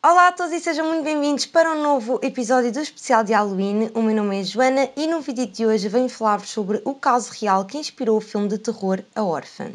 Olá a todos e sejam muito bem-vindos para um novo episódio do especial de Halloween. O meu nome é Joana e no vídeo de hoje venho falar-vos sobre o caso real que inspirou o filme de terror A Órfã.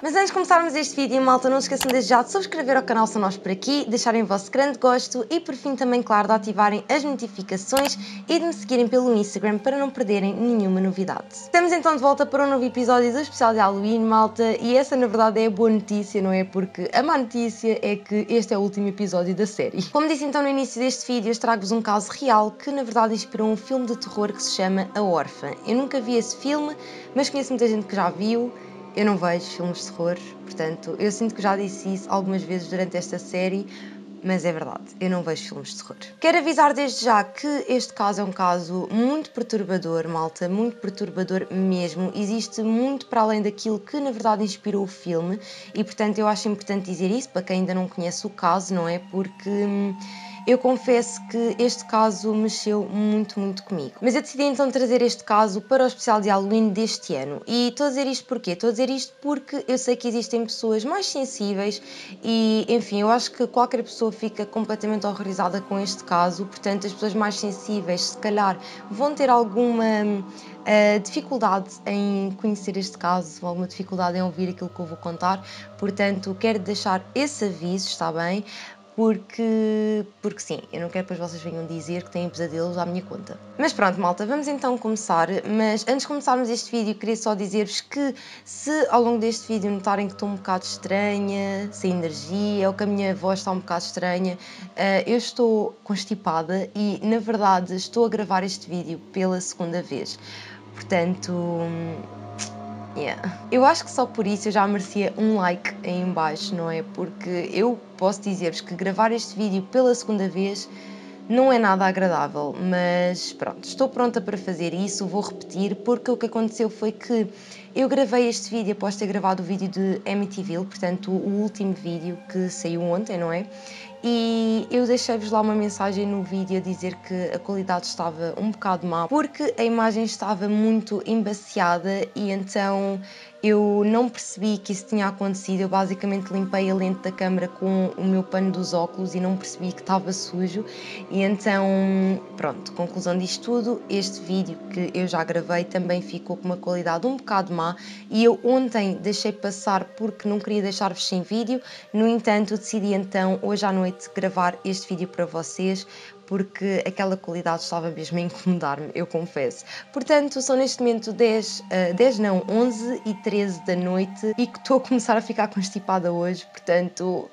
Mas antes de começarmos este vídeo, malta, não se esqueçam desde já de subscrever ao canal se não por aqui, deixarem o vosso grande gosto e por fim também, claro, de ativarem as notificações e de me seguirem pelo Instagram para não perderem nenhuma novidade. Estamos então de volta para um novo episódio do especial de Halloween, malta, e essa na verdade é a boa notícia, não é? Porque a má notícia é que este é o último episódio da série. Como disse então no início deste vídeo, trago-vos um caso real que na verdade inspirou um filme de terror que se chama A Órfã. Eu nunca vi esse filme, mas conheço muita gente que já viu. Eu não vejo filmes de terror, portanto, eu sinto que já disse isso algumas vezes durante esta série, mas é verdade, eu não vejo filmes de terror. Quero avisar desde já que este caso é um caso muito perturbador, malta, muito perturbador mesmo. Existe muito para além daquilo que na verdade inspirou o filme e, portanto, eu acho importante dizer isso para quem ainda não conhece o caso, não é? Porque eu confesso que este caso mexeu muito comigo. Mas eu decidi então trazer este caso para o especial de Halloween deste ano. E estou a dizer isto porquê? Estou a dizer isto porque eu sei que existem pessoas mais sensíveis e, enfim, eu acho que qualquer pessoa fica completamente horrorizada com este caso. Portanto, as pessoas mais sensíveis, se calhar, vão ter alguma dificuldade em conhecer este caso, alguma dificuldade em ouvir aquilo que eu vou contar. Portanto, quero deixar esse aviso, está bem? Porque sim, eu não quero que depois vocês venham dizer que têm pesadelos à minha conta. Mas pronto, malta, vamos então começar. Mas antes de começarmos este vídeo, queria só dizer-vos que se ao longo deste vídeo notarem que estou um bocado estranha, sem energia, ou que a minha voz está um bocado estranha, eu estou constipada e, na verdade, estou a gravar este vídeo pela segunda vez. Portanto, eu acho que só por isso eu já merecia um like aí em baixo, não é? Porque eu posso dizer-vos que gravar este vídeo pela segunda vez não é nada agradável, mas pronto, estou pronta para fazer isso, vou repetir, porque o que aconteceu foi que eu gravei este vídeo após ter gravado o vídeo de Amityville, portanto o último vídeo que saiu ontem, não é? E eu deixei-vos lá uma mensagem no vídeo a dizer que a qualidade estava um bocado má, porque a imagem estava muito embaciada e então eu não percebi que isso tinha acontecido. Eu basicamente limpei a lente da câmera com o meu pano dos óculos e não percebi que estava sujo. E então, pronto, conclusão disto tudo, este vídeo que eu já gravei também ficou com uma qualidade um bocado má e eu ontem deixei passar porque não queria deixar-vos sem vídeo. No entanto, decidi então hoje à noite gravar este vídeo para vocês porque aquela qualidade estava mesmo a incomodar-me, eu confesso. Portanto, são neste momento 11h13 da noite e que estou a começar a ficar constipada hoje, portanto,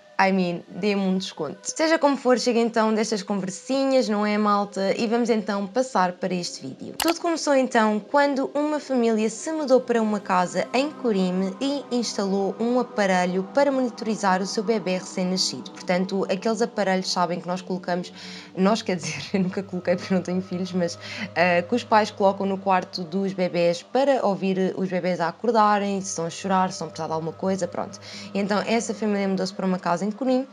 dê-me um desconto. Seja como for, chega então destas conversinhas, não é, malta? E vamos então passar para este vídeo. Tudo começou então quando uma família se mudou para uma casa em Corime e instalou um aparelho para monitorizar o seu bebê recém-nascido. Portanto, aqueles aparelhos, sabem, que nós colocamos, quer dizer, eu nunca coloquei porque não tenho filhos, mas que os pais colocam no quarto dos bebés para ouvir os bebés a acordarem, se estão a chorar, se estão a precisar de alguma coisa, pronto. Então, essa família mudou-se para uma casa em Conim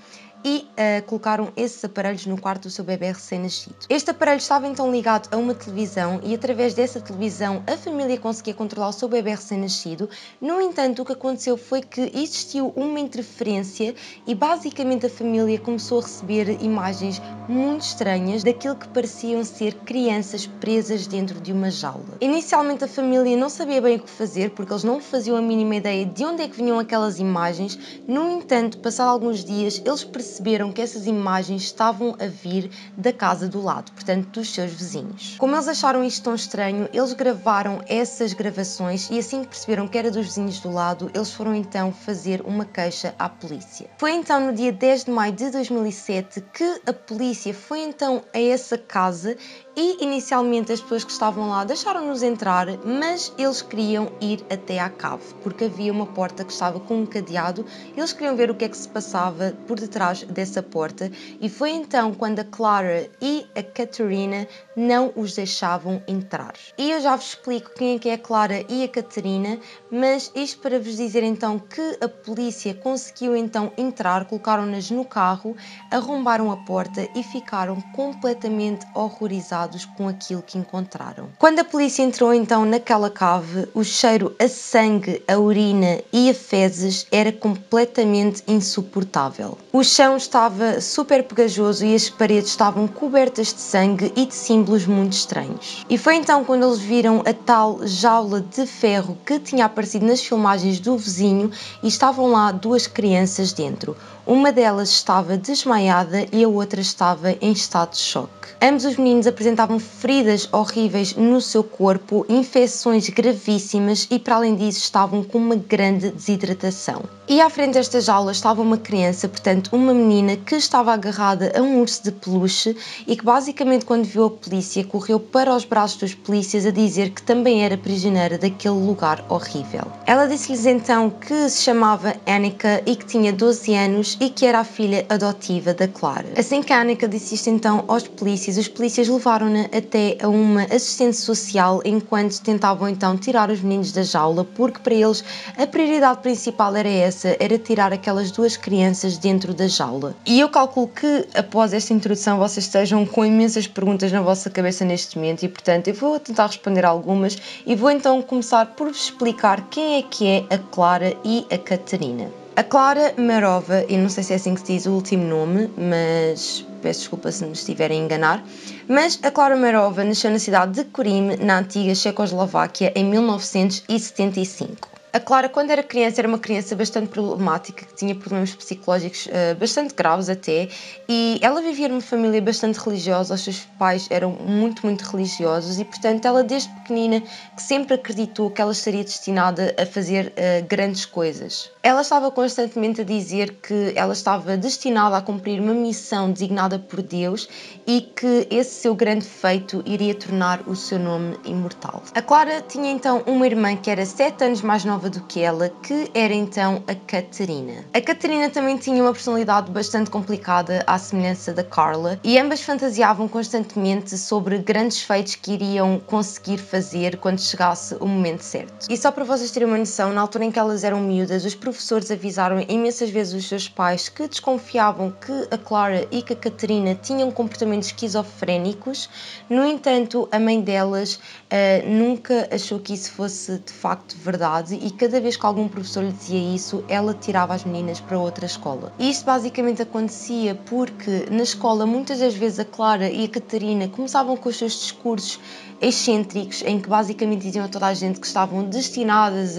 e colocaram esses aparelhos no quarto do seu bebê recém-nascido. Este aparelho estava então ligado a uma televisão e através dessa televisão a família conseguia controlar o seu bebê recém-nascido. No entanto, o que aconteceu foi que existiu uma interferência e basicamente a família começou a receber imagens muito estranhas daquilo que pareciam ser crianças presas dentro de uma jaula. Inicialmente a família não sabia bem o que fazer porque eles não faziam a mínima ideia de onde é que vinham aquelas imagens. No entanto, passado alguns dias, eles perceberam que essas imagens estavam a vir da casa do lado, portanto dos seus vizinhos. Como eles acharam isto tão estranho, eles gravaram essas gravações e assim que perceberam que era dos vizinhos do lado, eles foram então fazer uma queixa à polícia. Foi então no dia 10 de maio de 2007 que a polícia foi então a essa casa e inicialmente as pessoas que estavam lá deixaram-nos entrar, mas eles queriam ir até à cave, porque havia uma porta que estava com um cadeado, eles queriam ver o que é que se passava por detrás atrás dessa porta e foi então quando a Clara e a Catarina não os deixavam entrar. E eu já vos explico quem é que é a Clara e a Catarina, mas isto para vos dizer então que a polícia conseguiu então entrar, colocaram-nas no carro, arrombaram a porta e ficaram completamente horrorizados com aquilo que encontraram. Quando a polícia entrou então naquela cave, o cheiro a sangue, a urina e a fezes era completamente insuportável. O chão estava super pegajoso e as paredes estavam cobertas de sangue e de símbolos muito estranhos. E foi então quando eles viram a tal jaula de ferro que tinha aparecido nas filmagens do vizinho e estavam lá duas crianças dentro. Uma delas estava desmaiada e a outra estava em estado de choque. Ambos os meninos apresentavam feridas horríveis no seu corpo, infecções gravíssimas e, para além disso, estavam com uma grande desidratação. E à frente desta jaula estava uma criança, portanto, uma menina que estava agarrada a um urso de peluche e que, basicamente, quando viu a polícia, correu para os braços dos polícias a dizer que também era prisioneira daquele lugar horrível. Ela disse-lhes então que se chamava Annika e que tinha 12 anos e que era a filha adotiva da Clara. Assim que a Annika disse isto então aos polícias, os polícias levaram-na até a uma assistente social enquanto tentavam então tirar os meninos da jaula, porque para eles a prioridade principal era essa, era tirar aquelas duas crianças dentro da jaula. E eu calculo que após esta introdução vocês estejam com imensas perguntas na vossa cabeça neste momento e portanto eu vou tentar responder algumas e vou então começar por vos explicar quem é a Clara e a Catarina. A Clara Marova, e não sei se é assim que se diz o último nome, mas peço desculpa se me estiverem a enganar, mas a Clara Marova nasceu na cidade de Kurim, na antiga Checoslováquia, em 1975. A Clara, quando era criança, era uma criança bastante problemática, que tinha problemas psicológicos bastante graves até, e ela vivia numa família bastante religiosa, os seus pais eram muito religiosos e, portanto, ela desde pequenina que sempre acreditou que ela estaria destinada a fazer grandes coisas. Ela estava constantemente a dizer que ela estava destinada a cumprir uma missão designada por Deus e que esse seu grande feito iria tornar o seu nome imortal. A Clara tinha então uma irmã que era 7 anos mais nova do que ela, que era então a Catarina. A Catarina também tinha uma personalidade bastante complicada, à semelhança da Carla, e ambas fantasiavam constantemente sobre grandes feitos que iriam conseguir fazer quando chegasse o momento certo. E só para vocês terem uma noção, na altura em que elas eram miúdas, os professores avisaram imensas vezes os seus pais que desconfiavam que a Clara e que a Catarina tinham comportamentos esquizofrénicos. No entanto, a mãe delas nunca achou que isso fosse de facto verdade e cada vez que algum professor lhe dizia isso, ela tirava as meninas para outra escola. E isto basicamente acontecia porque na escola muitas das vezes a Clara e a Catarina começavam com os seus discursos excêntricos em que basicamente diziam a toda a gente que estavam destinadas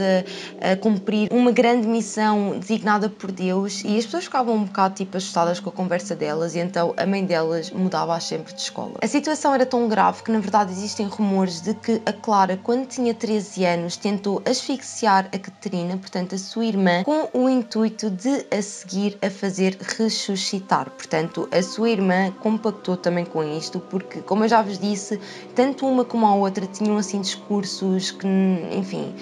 a cumprir uma grande missão designada por Deus e as pessoas ficavam um bocado tipo assustadas com a conversa delas e então a mãe delas mudava-as sempre de escola. A situação era tão grave que na verdade existem rumores de que a Clara, quando tinha 13 anos, tentou asfixiar a Catarina, portanto a sua irmã, com o intuito de a seguir a fazer ressuscitar. Portanto, a sua irmã compactou também com isto porque, como eu já vos disse, tanto uma como a outra tinham assim discursos que, enfim,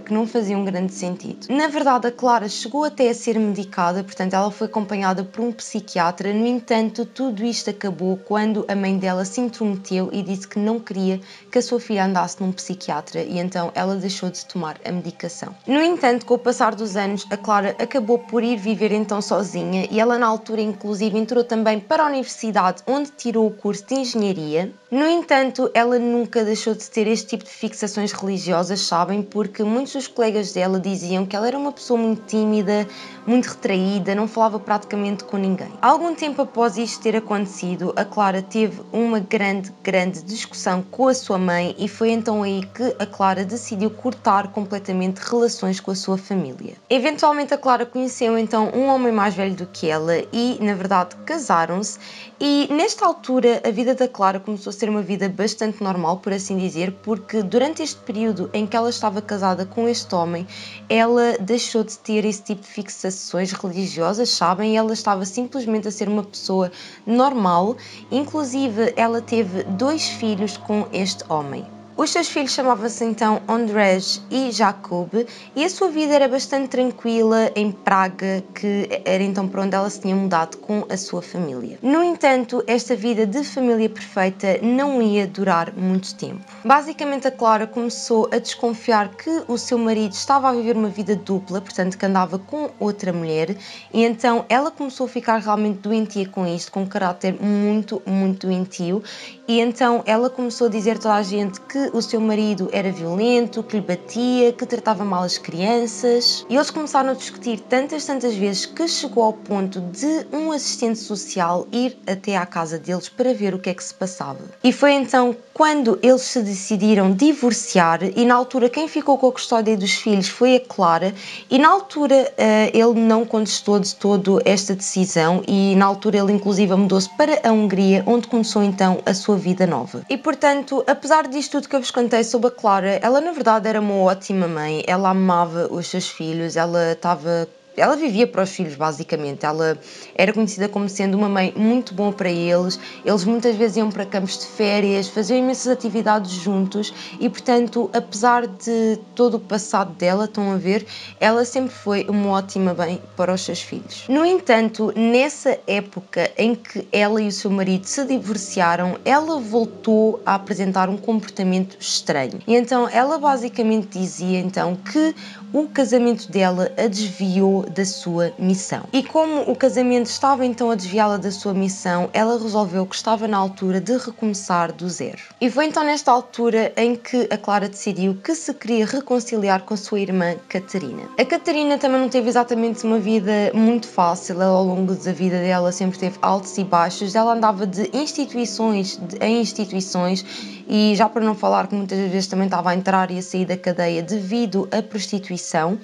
que não faziam grande sentido. Na verdade, a Clara chegou até a ser medicada, portanto ela foi acompanhada por um psiquiatra. No entanto, tudo isto acabou quando a mãe dela se intrometeu e disse que não queria que a sua filha andasse num psiquiatra e então ela deixou de tomar a medicação. No entanto, com o passar dos anos, a Clara acabou por ir viver então sozinha e ela na altura inclusive entrou também para a universidade onde tirou o curso de engenharia. No entanto, ela nunca deixou de ter este tipo de fixações religiosas, sabem? Porque muitos dos colegas dela diziam que ela era uma pessoa muito tímida, muito retraída, não falava praticamente com ninguém. Algum tempo após isto ter acontecido, a Clara teve uma grande discussão com a sua mãe e foi então aí que a Clara decidiu cortar completamente relações com a sua família. Eventualmente a Clara conheceu então um homem mais velho do que ela e, na verdade, casaram-se e nesta altura a vida da Clara começou a ser uma vida bastante normal, por assim dizer, porque durante este período em que ela estava casada com este homem, ela deixou de ter esse tipo de fixações religiosas, sabem? Ela estava simplesmente a ser uma pessoa normal, inclusive ela teve 2 filhos com este homem. Os seus filhos chamavam-se então Ondřej e Jakub e a sua vida era bastante tranquila em Praga, que era então para onde ela se tinha mudado com a sua família. No entanto, esta vida de família perfeita não ia durar muito tempo. Basicamente, a Clara começou a desconfiar que o seu marido estava a viver uma vida dupla, portanto que andava com outra mulher, e então ela começou a ficar realmente doentia com isto, com um caráter muito doentio, e então ela começou a dizer a toda a gente que o seu marido era violento, que lhe batia, que tratava mal as crianças, e eles começaram a discutir tantas vezes que chegou ao ponto de um assistente social ir até à casa deles para ver o que é que se passava. E foi então quando eles se decidiram divorciar, e na altura quem ficou com a custódia dos filhos foi a Clara, e na altura ele não contestou de todo esta decisão, e na altura ele inclusive mudou-se para a Hungria, onde começou então a sua vida nova. E portanto, apesar disto tudo que eu vos contei sobre a Clara, ela na verdade era uma ótima mãe, ela amava os seus filhos, ela vivia para os filhos, basicamente. Ela era conhecida como sendo uma mãe muito boa para eles. Eles muitas vezes iam para campos de férias, faziam imensas atividades juntos e, portanto, apesar de todo o passado dela, estão a ver, ela sempre foi uma ótima mãe para os seus filhos. No entanto, nessa época em que ela e o seu marido se divorciaram, ela voltou a apresentar um comportamento estranho. E então, ela basicamente dizia então que o casamento dela a desviou da sua missão. E como o casamento estava então a desviá-la da sua missão, ela resolveu que estava na altura de recomeçar do zero. E foi então nesta altura em que a Clara decidiu que se queria reconciliar com a sua irmã Catarina. A Catarina também não teve exatamente uma vida muito fácil, ela ao longo da vida dela sempre teve altos e baixos, ela andava de instituições em instituições, e já para não falar que muitas vezes também estava a entrar e a sair da cadeia devido à prostituição.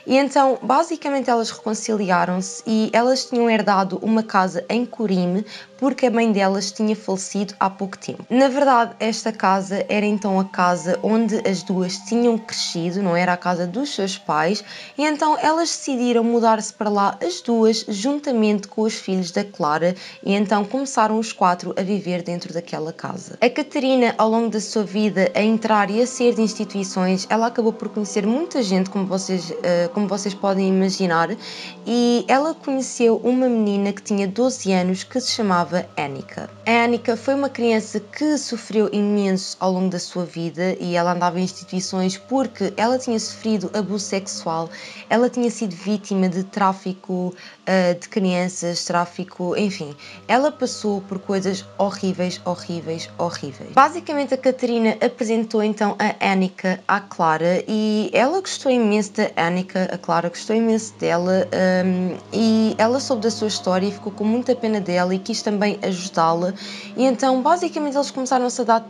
E então, basicamente, elas reconciliaram-se e elas tinham herdado uma casa em Corime porque a mãe delas tinha falecido há pouco tempo. Na verdade, esta casa era então a casa onde as duas tinham crescido, não era a casa dos seus pais, e então elas decidiram mudar-se para lá as duas, juntamente com os filhos da Clara, e então começaram os quatro a viver dentro daquela casa. A Catarina, ao longo da sua vida, a entrar e a sair de instituições, ela acabou por conhecer muita gente, como vocês podem imaginar, e ela conheceu uma menina que tinha 12 anos que se chamava Annika. A Annika foi uma criança que sofreu imenso ao longo da sua vida e ela andava em instituições porque ela tinha sofrido abuso sexual, ela tinha sido vítima de tráfico de crianças, tráfico, enfim, ela passou por coisas horríveis. Basicamente, a Catarina apresentou então a Annika à Clara e ela gostou imenso da Annika, a Clara gostou imenso dela, e ela soube da sua história e ficou com muita pena dela e quis também ajudá-la, e então basicamente eles começaram-se a dar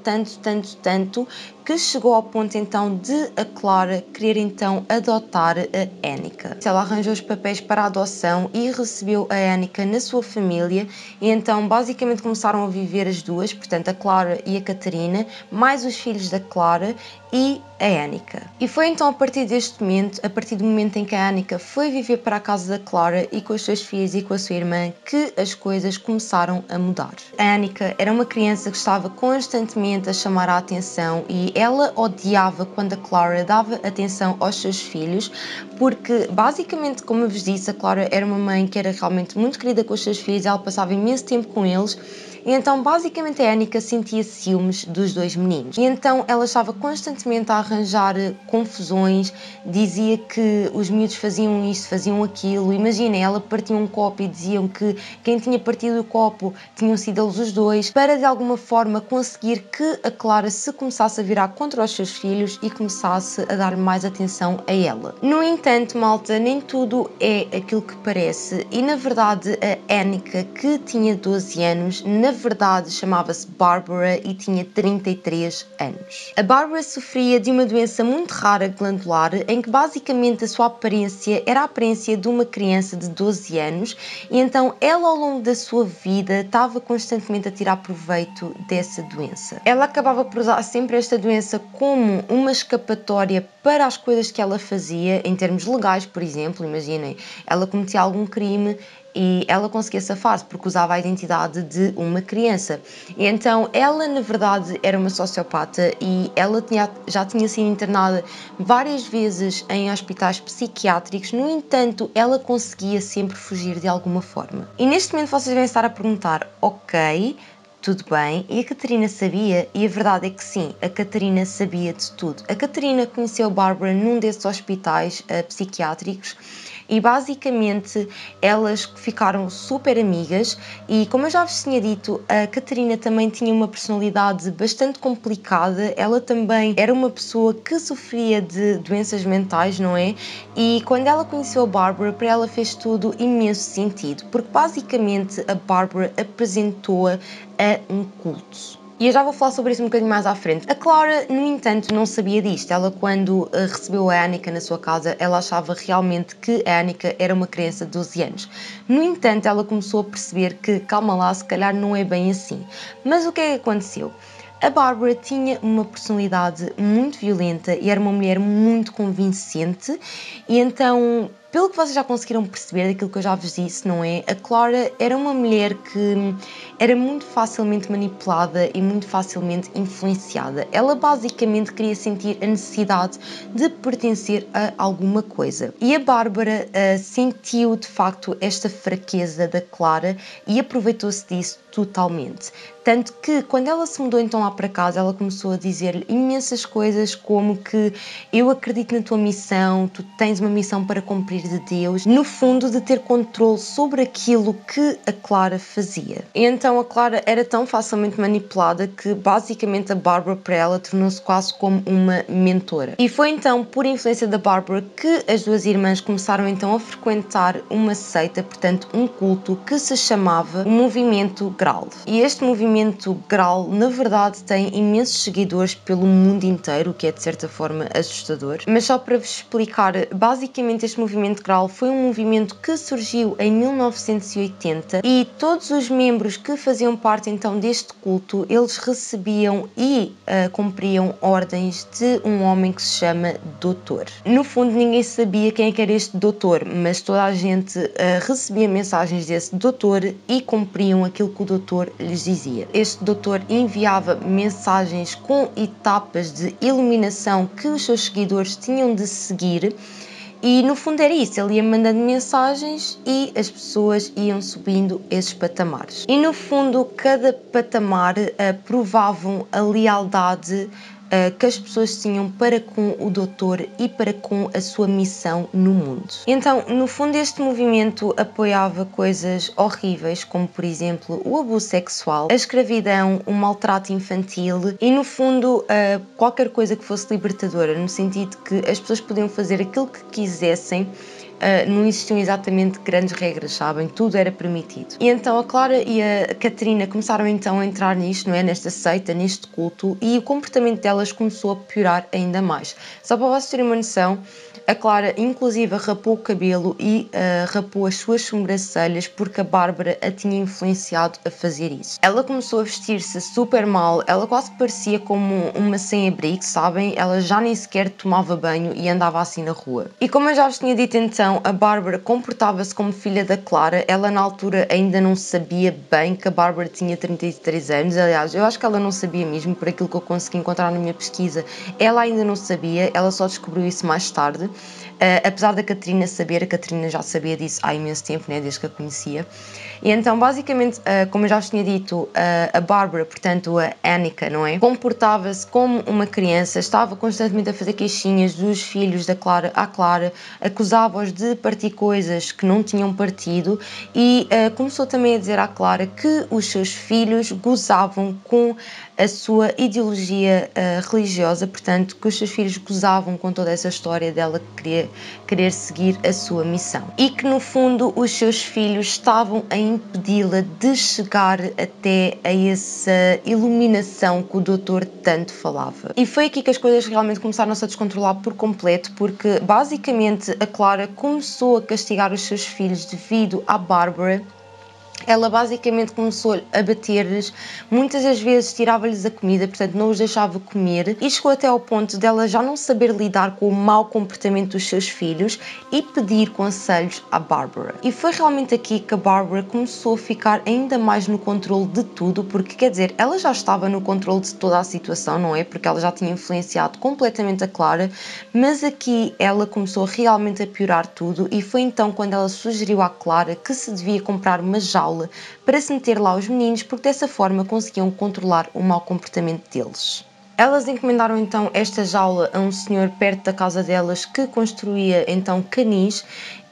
tanto que chegou ao ponto então de a Clara querer então adotar a Annika. Ela arranjou os papéis para a adoção e recebeu a Annika na sua família, e então basicamente começaram a viver as duas, portanto a Clara e a Catarina, mais os filhos da Clara e a Annika. E foi então a partir deste momento, a partir do momento em que a Annika foi viver para a casa da Clara e com os seus filhos e com a sua irmã, que as coisas começaram a mudar. A Annika era uma criança que estava constantemente a chamar a atenção e ela odiava quando a Clara dava atenção aos seus filhos, porque basicamente, como eu vos disse, a Clara era uma mãe que era realmente muito querida com os seus filhos, ela passava imenso tempo com eles, e então basicamente a Annika sentia ciúmes dos dois meninos. E então ela estava constantemente a arranjar confusões, dizia que os miúdos faziam isto, faziam aquilo. Imagina, ela partia um copo e diziam que quem tinha partido o copo tinham sido eles os dois, para de alguma forma conseguir que a Clara se começasse a virar contra os seus filhos e começasse a dar mais atenção a ela. No entanto, malta, nem tudo é aquilo que parece, e na verdade a Annika, que tinha 12 anos, na verdade chamava-se Barbara e tinha 33 anos. A Barbara sofria de uma doença muito rara glandular, em que basicamente a sua aparência era a aparência de uma criança de 12 anos, e então ela ao longo da sua vida estava constantemente a tirar proveito dessa doença. Ela acabava por usar sempre esta doença como uma escapatória para as coisas que ela fazia, em termos legais, por exemplo. Imaginem, ela cometia algum crime e ela conseguia safar-se porque usava a identidade de uma criança. E então ela na verdade era uma sociopata e ela já tinha sido internada várias vezes em hospitais psiquiátricos. No entanto, ela conseguia sempre fugir de alguma forma. E neste momento vocês devem estar a perguntar, ok, tudo bem, e a Catarina sabia? E a verdade é que sim, a Catarina sabia de tudo. A Catarina conheceu a Bárbara num desses hospitais psiquiátricos e basicamente elas ficaram super amigas e, como eu já vos tinha dito, a Catarina também tinha uma personalidade bastante complicada. Ela também era uma pessoa que sofria de doenças mentais, não é? E quando ela conheceu a Bárbara, para ela fez tudo imenso sentido, porque basicamente a Bárbara apresentou-a a um culto. E eu já vou falar sobre isso um bocadinho mais à frente. A Clara, no entanto, não sabia disto. Ela, quando recebeu a Annika na sua casa, ela achava realmente que a Annika era uma criança de 12 anos. No entanto, ela começou a perceber que, calma lá, se calhar não é bem assim. Mas o que é que aconteceu? A Bárbara tinha uma personalidade muito violenta e era uma mulher muito convincente, e então, pelo que vocês já conseguiram perceber daquilo que eu já vos disse, não é? A Clara era uma mulher que era muito facilmente manipulada e muito facilmente influenciada. Ela basicamente queria sentir a necessidade de pertencer a alguma coisa. E a Bárbara sentiu de facto esta fraqueza da Clara e aproveitou-se disso totalmente. Tanto que, quando ela se mudou então lá para casa, ela começou a dizer-lhe imensas coisas, como que eu acredito na tua missão, tu tens uma missão para cumprir de Deus, no fundo de ter controle sobre aquilo que a Clara fazia. E então a Clara era tão facilmente manipulada que basicamente a Bárbara para ela tornou-se quase como uma mentora. E foi então por influência da Bárbara que as duas irmãs começaram então a frequentar uma seita, portanto um culto que se chamava o Movimento Graal. E este movimento Graal na verdade tem imensos seguidores pelo mundo inteiro, o que é de certa forma assustador. Mas só para vos explicar, basicamente este movimento Graal foi um movimento que surgiu em 1980 e todos os membros que faziam parte então deste culto, eles recebiam e cumpriam ordens de um homem que se chama Doutor. No fundo ninguém sabia quem é que era este Doutor, mas toda a gente recebia mensagens desse Doutor e cumpriam aquilo que o Doutor lhes dizia. Este Doutor enviava mensagens com etapas de iluminação que os seus seguidores tinham de seguir. E no fundo era isso, ele ia mandando mensagens e as pessoas iam subindo esses patamares. E no fundo cada patamar provavam a lealdade que as pessoas tinham para com o Doutor e para com a sua missão no mundo. Então, no fundo, este movimento apoiava coisas horríveis, como por exemplo o abuso sexual, a escravidão, o maltrato infantil e no fundo qualquer coisa que fosse libertadora, no sentido de que as pessoas podiam fazer aquilo que quisessem. Não existiam exatamente grandes regras, sabem? Tudo era permitido. E então a Clara e a Catarina começaram então a entrar nisto, não é? Nesta seita, neste culto, e o comportamento delas começou a piorar ainda mais. Só para vocês terem uma noção, a Clara inclusive rapou o cabelo e rapou as suas sobrancelhas porque a Bárbara a tinha influenciado a fazer isso. Ela começou a vestir-se super mal, ela quase parecia como uma sem-abrigo, sabem? Ela já nem sequer tomava banho e andava assim na rua. E como eu já vos tinha dito então, a Bárbara comportava-se como filha da Clara. Ela na altura ainda não sabia bem que a Bárbara tinha 33 anos, aliás, eu acho que ela não sabia mesmo, por aquilo que eu consegui encontrar na minha pesquisa. Ela ainda não sabia, ela só descobriu isso mais tarde. Apesar da Catarina saber, a Catarina já sabia disso há imenso tempo, né, desde que a conhecia. E então, basicamente, como eu já vos tinha dito, a Bárbara, portanto a Annika, não é? Comportava-se como uma criança, estava constantemente a fazer queixinhas dos filhos da Clara à Clara, acusava-os de partir coisas que não tinham partido e começou também a dizer à Clara que os seus filhos gozavam com a sua ideologia religiosa, portanto, que os seus filhos gozavam com toda essa história dela querer seguir a sua missão. E que, no fundo, os seus filhos estavam a impedi-la de chegar até a essa iluminação que o Doutor tanto falava. E foi aqui que as coisas realmente começaram-se a descontrolar por completo, porque, basicamente, a Clara começou a castigar os seus filhos devido à Bárbara Ela basicamente começou a bater-lhes, muitas das vezes tirava-lhes a comida, portanto não os deixava comer, e chegou até ao ponto dela já não saber lidar com o mau comportamento dos seus filhos e pedir conselhos à Barbara. E foi realmente aqui que a Barbara começou a ficar ainda mais no controle de tudo, porque quer dizer, ela já estava no controle de toda a situação, não é? Porque ela já tinha influenciado completamente a Clara, mas aqui ela começou realmente a piorar tudo, e foi então quando ela sugeriu à Clara que se devia comprar uma jaula para se meter lá os meninos, porque dessa forma conseguiam controlar o mau comportamento deles. Elas encomendaram então esta jaula a um senhor perto da casa delas que construía então canis,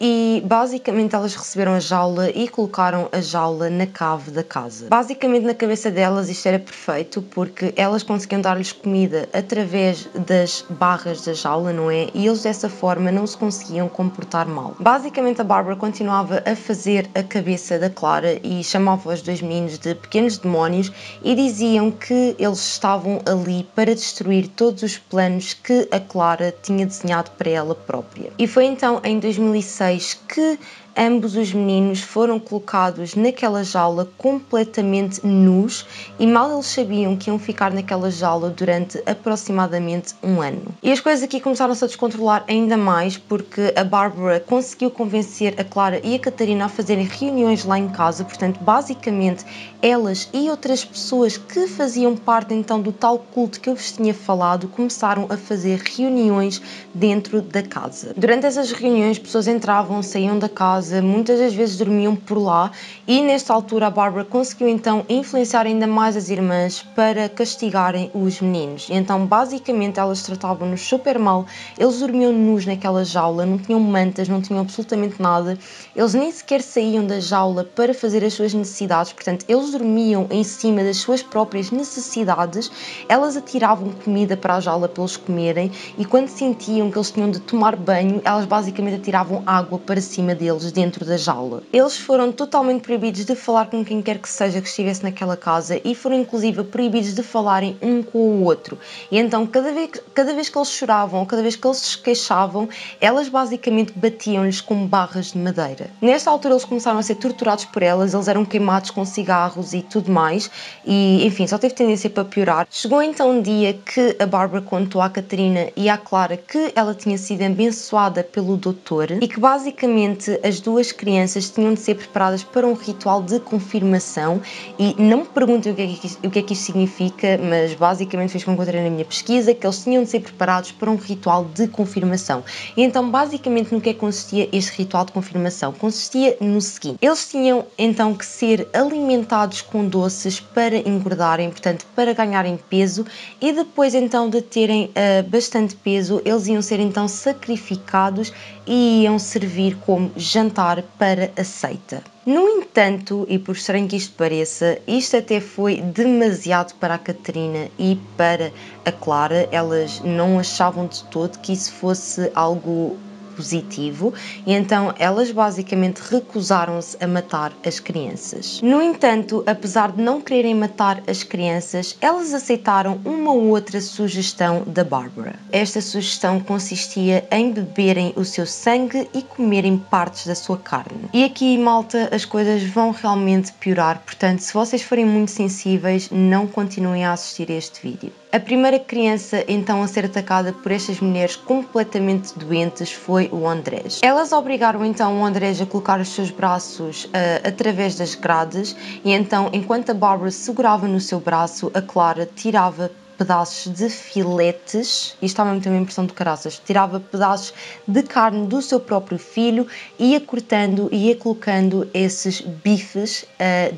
e basicamente elas receberam a jaula e colocaram a jaula na cave da casa. Basicamente na cabeça delas isto era perfeito, porque elas conseguiam dar-lhes comida através das barras da jaula, não é? E eles dessa forma não se conseguiam comportar mal. Basicamente a Barbara continuava a fazer a cabeça da Clara e chamava os dois meninos de pequenos demónios, e diziam que eles estavam ali para destruir todos os planos que a Clara tinha desenhado para ela própria. E foi então em 2006 que ambos os meninos foram colocados naquela jaula completamente nus, e mal eles sabiam que iam ficar naquela jaula durante aproximadamente um ano. E as coisas aqui começaram-se a descontrolar ainda mais, porque a Barbara conseguiu convencer a Clara e a Catarina a fazerem reuniões lá em casa, portanto basicamente elas e outras pessoas que faziam parte então do tal culto que eu vos tinha falado começaram a fazer reuniões dentro da casa. Durante essas reuniões pessoas entravam, saíam da casa, muitas das vezes dormiam por lá, e nesta altura a Barbara conseguiu então influenciar ainda mais as irmãs para castigarem os meninos. E então basicamente elas tratavam-nos super mal, eles dormiam nus naquela jaula, não tinham mantas, não tinham absolutamente nada, eles nem sequer saíam da jaula para fazer as suas necessidades, portanto eles dormiam em cima das suas próprias necessidades, elas atiravam comida para a jaula para eles comerem, e quando sentiam que eles tinham de tomar banho, elas basicamente atiravam água para cima deles dentro da jaula. Eles foram totalmente proibidos de falar com quem quer que seja que estivesse naquela casa, e foram inclusive proibidos de falarem um com o outro. E então cada vez que eles choravam ou cada vez que eles se queixavam, elas basicamente batiam-lhes com barras de madeira. Nesta altura eles começaram a ser torturados por elas, eles eram queimados com cigarros e tudo mais, e enfim, só teve tendência para piorar. Chegou então um dia que a Barbara contou à Catarina e à Clara que ela tinha sido abençoada pelo doutor, e que basicamente as duas crianças tinham de ser preparadas para um ritual de confirmação. E não me perguntem o que é que isto significa, mas basicamente fez com que eu encontrei na minha pesquisa que eles tinham de ser preparados para um ritual de confirmação. E então basicamente no que é que consistia este ritual de confirmação? Consistia no seguinte: eles tinham então que ser alimentados com doces para engordarem, portanto para ganharem peso, e depois então de terem bastante peso, eles iam ser então sacrificados e iam servir como jantar para a seita. No entanto, e por estranho que isto pareça, isto até foi demasiado para a Catarina e para a Clara. Elas não achavam de todo que isso fosse algo positivo, e então elas basicamente recusaram-se a matar as crianças. No entanto, apesar de não quererem matar as crianças, elas aceitaram uma outra sugestão da Barbara. Esta sugestão consistia em beberem o seu sangue e comerem partes da sua carne. E aqui, malta, as coisas vão realmente piorar, portanto, se vocês forem muito sensíveis, não continuem a assistir a este vídeo. A primeira criança então a ser atacada por estas mulheres completamente doentes foi o Andrés. Elas obrigaram então o Andrés a colocar os seus braços através das grades, e então enquanto a Barbara segurava no seu braço, a Clara tirava pedaços de filetes, e estava muito uma impressão de caraças, tirava pedaços de carne do seu próprio filho, ia cortando e ia colocando esses bifes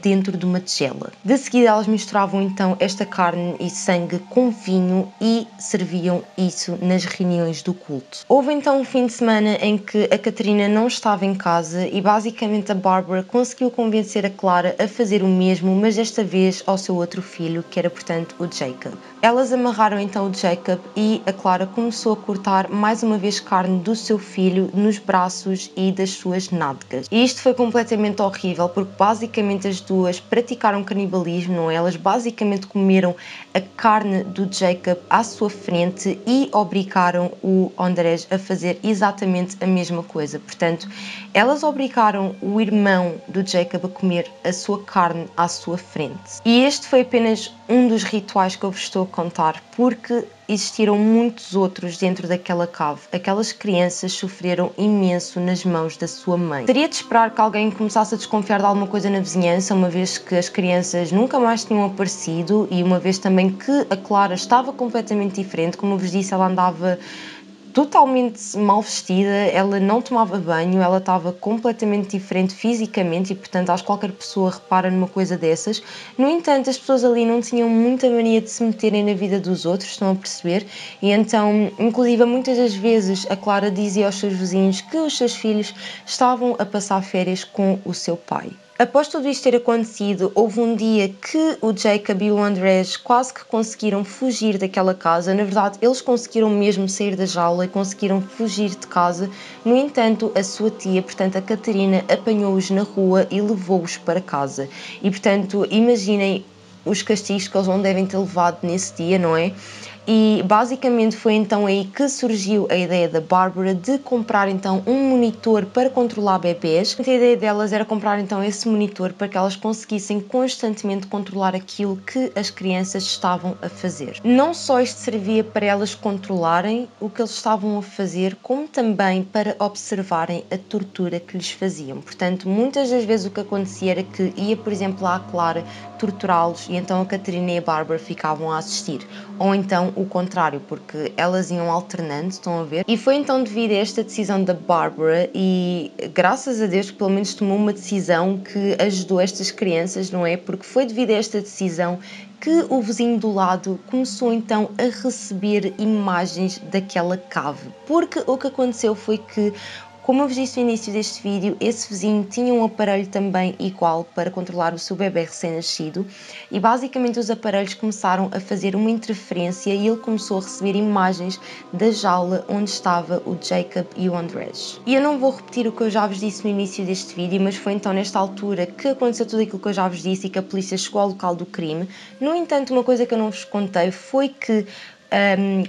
dentro de uma tigela. De seguida elas misturavam então esta carne e sangue com vinho e serviam isso nas reuniões do culto. Houve então um fim de semana em que a Catarina não estava em casa, e basicamente a Barbara conseguiu convencer a Clara a fazer o mesmo, mas desta vez ao seu outro filho, que era portanto o Jacob. Elas amarraram então o Jacob e a Clara começou a cortar mais uma vez carne do seu filho nos braços e das suas nádegas. E isto foi completamente horrível porque basicamente as duas praticaram canibalismo, não é? Elas basicamente comeram a carne do Jacob à sua frente e obrigaram o Andrés a fazer exatamente a mesma coisa. Portanto, elas obrigaram o irmão do Jacob a comer a sua carne à sua frente. E este foi apenas um dos rituais que eu vos estou a contar, porque existiram muitos outros dentro daquela cave. Aquelas crianças sofreram imenso nas mãos da sua mãe. Seria de esperar que alguém começasse a desconfiar de alguma coisa na vizinhança, uma vez que as crianças nunca mais tinham aparecido e uma vez também que a Clara estava completamente diferente. Como eu vos disse, ela andava totalmente mal vestida, ela não tomava banho, ela estava completamente diferente fisicamente e, portanto, acho que qualquer pessoa repara numa coisa dessas. No entanto, as pessoas ali não tinham muita mania de se meterem na vida dos outros, estão a perceber? E então, inclusive, muitas das vezes a Clara dizia aos seus vizinhos que os seus filhos estavam a passar férias com o seu pai. Após tudo isto ter acontecido, houve um dia que o Jacob e o Andrés quase que conseguiram fugir daquela casa. Na verdade, eles conseguiram mesmo sair da jaula e conseguiram fugir de casa. No entanto, a sua tia, portanto a Catarina, apanhou-os na rua e levou-os para casa. E portanto, imaginem os castigos que eles não devem ter levado nesse dia, não é? E basicamente foi então aí que surgiu a ideia da Bárbara de comprar então um monitor para controlar bebês. A ideia delas era comprar então esse monitor para que elas conseguissem constantemente controlar aquilo que as crianças estavam a fazer. Não só isto servia para elas controlarem o que eles estavam a fazer, como também para observarem a tortura que lhes faziam. Portanto, muitas das vezes o que acontecia era que ia, por exemplo, a Clara torturá-los e então a Catarina e a Bárbara ficavam a assistir. Ou então o contrário, porque elas iam alternando, estão a ver? E foi então devido a esta decisão da Bárbara e graças a Deus que pelo menos tomou uma decisão que ajudou estas crianças, não é? Porque foi devido a esta decisão que o vizinho do lado começou então a receber imagens daquela cave. Porque o que aconteceu foi que, como eu vos disse no início deste vídeo, esse vizinho tinha um aparelho também igual para controlar o seu bebê recém-nascido e basicamente os aparelhos começaram a fazer uma interferência e ele começou a receber imagens da jaula onde estava o Jacob e o Andrés. E eu não vou repetir o que eu já vos disse no início deste vídeo, mas foi então nesta altura que aconteceu tudo aquilo que eu já vos disse e que a polícia chegou ao local do crime. No entanto, uma coisa que eu não vos contei foi que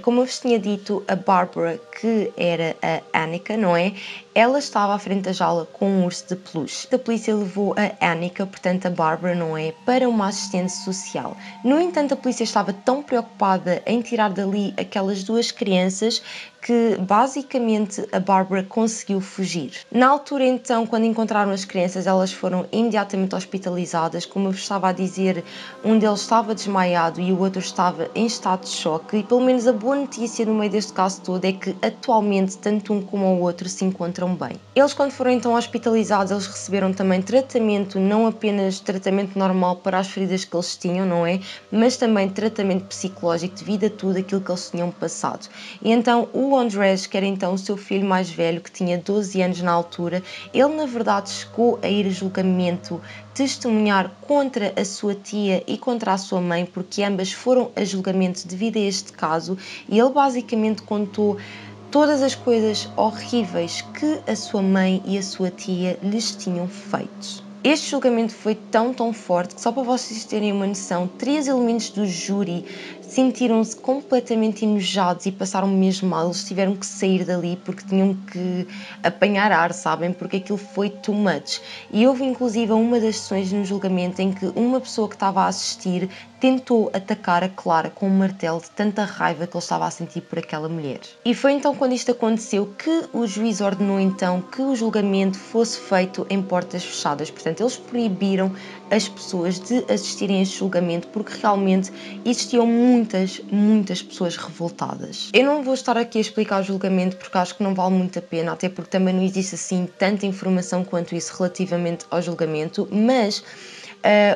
como eu vos tinha dito, a Bárbara, que era a Annika, não é? Ela estava à frente da jaula com um urso de peluche. A polícia levou a Annika, portanto a Bárbara, não é? Para uma assistente social. No entanto, a polícia estava tão preocupada em tirar dali aquelas duas crianças que basicamente a Bárbara conseguiu fugir. Na altura então, quando encontraram as crianças, elas foram imediatamente hospitalizadas. Como eu vos estava a dizer, um deles estava desmaiado e o outro estava em estado de choque. E pelo menos a boa notícia no meio deste caso todo é que atualmente tanto um como o outro se encontram bem. Eles, quando foram então hospitalizados, eles receberam também tratamento, não apenas tratamento normal para as feridas que eles tinham, não é? Mas também tratamento psicológico devido a tudo aquilo que eles tinham passado. E então o Andrés, que era então o seu filho mais velho, que tinha 12 anos na altura, ele na verdade chegou a ir a julgamento, testemunhar contra a sua tia e contra a sua mãe, porque ambas foram a julgamento devido a este caso, e ele basicamente contou todas as coisas horríveis que a sua mãe e a sua tia lhes tinham feito. Este julgamento foi tão forte que, só para vocês terem uma noção, 3 elementos do júri sentiram-se completamente enojados e passaram mesmo mal. Eles tiveram que sair dali porque tinham que apanhar ar, sabem? Porque aquilo foi too much. E houve inclusive uma das sessões no julgamento em que uma pessoa que estava a assistir tentou atacar a Clara com um martelo de tanta raiva que ele estava a sentir por aquela mulher. E foi então quando isto aconteceu que o juiz ordenou então que o julgamento fosse feito em portas fechadas. Portanto, eles proibiram as pessoas de assistirem a este julgamento porque realmente existiam muitas pessoas revoltadas. Eu não vou estar aqui a explicar o julgamento porque acho que não vale muito a pena, até porque também não existe assim tanta informação quanto isso relativamente ao julgamento, mas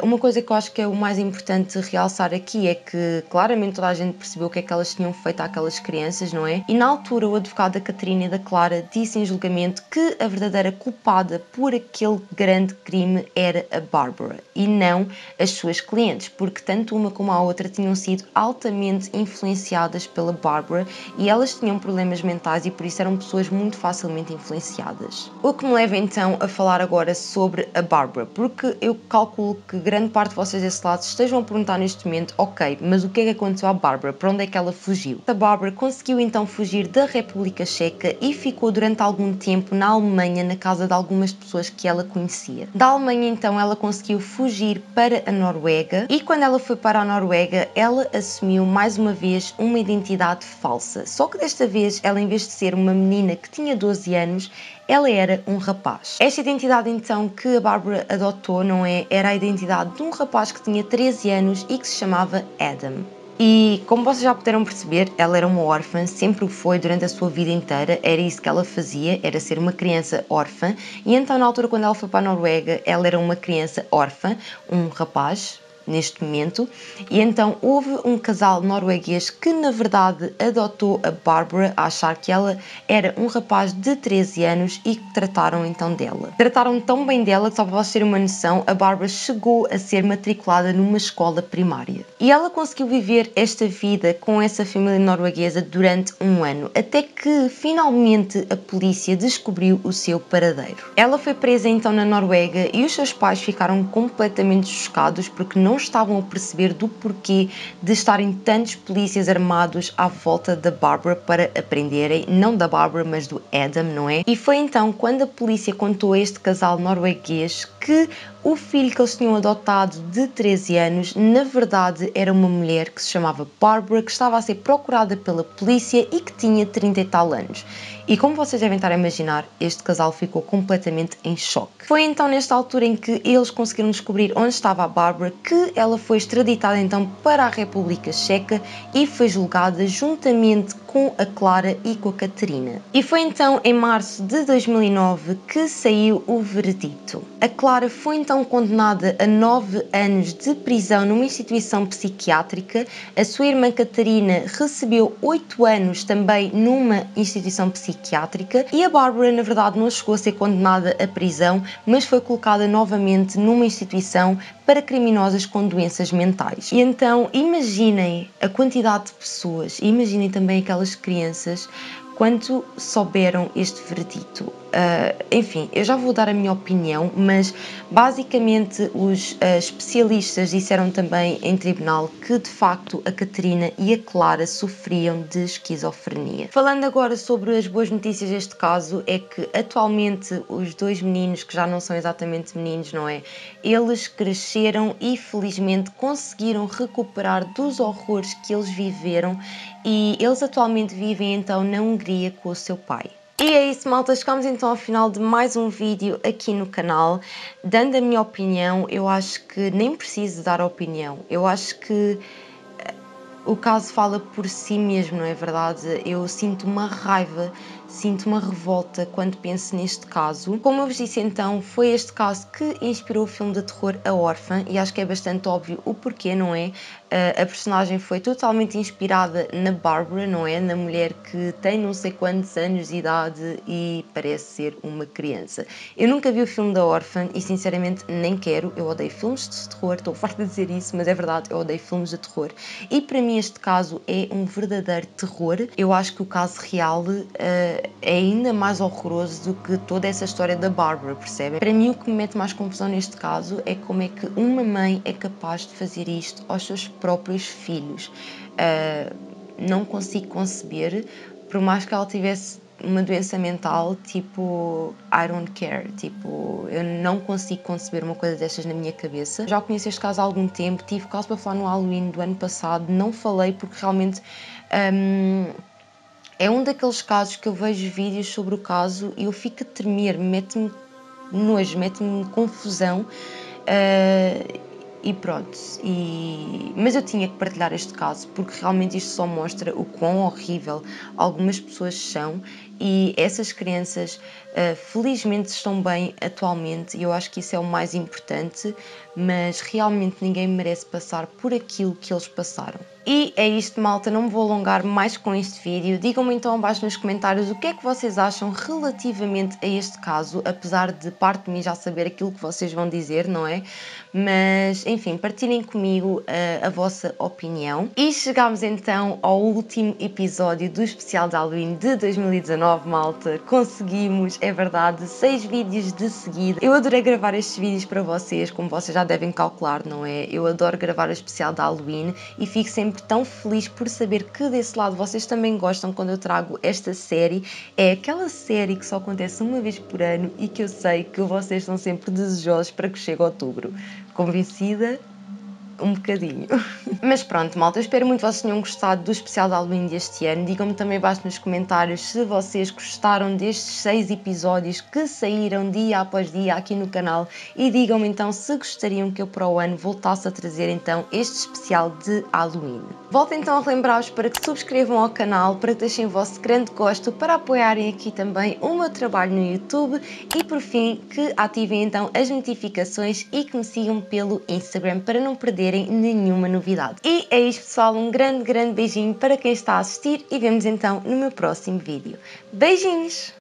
Uma coisa que eu acho que é o mais importante realçar aqui é que claramente toda a gente percebeu o que é que elas tinham feito àquelas crianças, não é? E na altura o advogado da Catarina e da Clara disse em julgamento que a verdadeira culpada por aquele grande crime era a Barbara e não as suas clientes, porque tanto uma como a outra tinham sido altamente influenciadas pela Barbara e elas tinham problemas mentais e por isso eram pessoas muito facilmente influenciadas. O que me leva então a falar agora sobre a Barbara, porque eu calculo que grande parte de vocês desse lado estejam a perguntar neste momento, ok, mas o que é que aconteceu à Barbara? Para onde é que ela fugiu? A Barbara conseguiu então fugir da República Checa e ficou durante algum tempo na Alemanha, na casa de algumas pessoas que ela conhecia. Da Alemanha então ela conseguiu fugir para a Noruega e quando ela foi para a Noruega ela assumiu mais uma vez uma identidade falsa, só que desta vez ela, em vez de ser uma menina que tinha 12 anos, ela era um rapaz. Esta identidade então que a Barbara adotou, não é? Era a identidade de um rapaz que tinha 13 anos e que se chamava Adam. E como vocês já puderam perceber, ela era uma órfã, sempre o foi durante a sua vida inteira, era isso que ela fazia, era ser uma criança órfã, e então na altura quando ela foi para a Noruega, ela era uma criança órfã, um rapaz, neste momento, e então houve um casal norueguês que na verdade adotou a Barbara a achar que ela era um rapaz de 13 anos e que trataram então dela. Trataram tão bem dela que, só para vocês terem uma noção, a Barbara chegou a ser matriculada numa escola primária. E ela conseguiu viver esta vida com essa família norueguesa durante um ano, até que finalmente a polícia descobriu o seu paradeiro. Ela foi presa então na Noruega e os seus pais ficaram completamente chocados porque não estavam a perceber do porquê de estarem tantos polícias armados à volta da Barbara para a prenderem, não da Barbara, mas do Adam, não é? E foi então quando a polícia contou a este casal norueguês que o filho que eles tinham adotado de 13 anos, na verdade, era uma mulher que se chamava Barbara, que estava a ser procurada pela polícia e que tinha 30 e tal anos. E como vocês devem estar a imaginar, este casal ficou completamente em choque. Foi então nesta altura em que eles conseguiram descobrir onde estava a Barbara, que ela foi extraditada então para a República Checa e foi julgada juntamente com a Clara e com a Catarina. E foi então em março de 2009 que saiu o veredito. A Clara foi então condenada a 9 anos de prisão numa instituição psiquiátrica, a sua irmã Catarina recebeu 8 anos também numa instituição psiquiátrica e a Barbara, na verdade, não chegou a ser condenada à prisão, mas foi colocada novamente numa instituição para criminosos com doenças mentais. E então, imaginem a quantidade de pessoas, imaginem também aquelas crianças quando souberam este veredito. Enfim, eu já vou dar a minha opinião, mas basicamente os especialistas disseram também em tribunal que de facto a Catarina e a Clara sofriam de esquizofrenia. Falando agora sobre as boas notícias deste caso, é que atualmente os dois meninos, que já não são exatamente meninos, não é? Eles cresceram e felizmente conseguiram recuperar dos horrores que eles viveram e eles atualmente vivem então na Hungria com o seu pai. E é isso, malta, chegamos então ao final de mais um vídeo aqui no canal. Dando a minha opinião, eu acho que nem preciso dar opinião. Eu acho que o caso fala por si mesmo, não é verdade? Eu sinto uma raiva, sinto uma revolta quando penso neste caso. Como eu vos disse então, foi este caso que inspirou o filme de terror A Órfã e acho que é bastante óbvio o porquê, não é? A personagem foi totalmente inspirada na Barbara, não é? Na mulher que tem não sei quantos anos de idade e parece ser uma criança. Eu nunca vi o filme da Órfã e sinceramente nem quero. Eu odeio filmes de terror, estou farta de dizer isso, mas é verdade, eu odeio filmes de terror. E para mim este caso é um verdadeiro terror. Eu acho que o caso real é ainda mais horroroso do que toda essa história da Barbara, percebem? Para mim o que me mete mais confusão neste caso é como é que uma mãe é capaz de fazer isto aos seus próprios filhos. Não consigo conceber, por mais que ela tivesse uma doença mental, tipo, I don't care, tipo, eu não consigo conceber uma coisa destas na minha cabeça. Já conheço este caso há algum tempo, tive caso para falar no Halloween do ano passado, não falei porque realmente é um daqueles casos que eu vejo vídeos sobre o caso e eu fico a tremer, mete-me nojo, mete-me confusão. E pronto, mas eu tinha que partilhar este caso porque realmente isto só mostra o quão horrível algumas pessoas são e essas crianças felizmente estão bem atualmente e eu acho que isso é o mais importante, mas realmente ninguém merece passar por aquilo que eles passaram. E é isto, malta, não me vou alongar mais com este vídeo. Digam-me então abaixo nos comentários o que é que vocês acham relativamente a este caso, apesar de parte de mim já saber aquilo que vocês vão dizer, não é? Mas, enfim, partilhem comigo a vossa opinião. E chegámos então ao último episódio do especial de Halloween de 2019, malta. Conseguimos, é verdade, 6 vídeos de seguida. Eu adorei gravar estes vídeos para vocês, como vocês já devem calcular, não é? Eu adoro gravar o especial de Halloween e fico sempre tão feliz por saber que desse lado vocês também gostam quando eu trago esta série. É aquela série que só acontece uma vez por ano e que eu sei que vocês estão sempre desejosos para que chegue outubro. Convencida? Um bocadinho. Mas pronto, malta, eu espero muito que vocês tenham gostado do especial de Halloween deste ano. Digam-me também abaixo nos comentários se vocês gostaram destes 6 episódios que saíram dia após dia aqui no canal e digam-me então se gostariam que eu para o ano voltasse a trazer então este especial de Halloween. Volto então a relembrar-vos para que subscrevam ao canal, para que deixem o vosso grande gosto, para apoiarem aqui também o meu trabalho no YouTube e por fim que ativem então as notificações e que me sigam pelo Instagram para não perderem nenhuma novidade. E é isto, pessoal, um grande beijinho para quem está a assistir e vemos então no meu próximo vídeo. Beijinhos!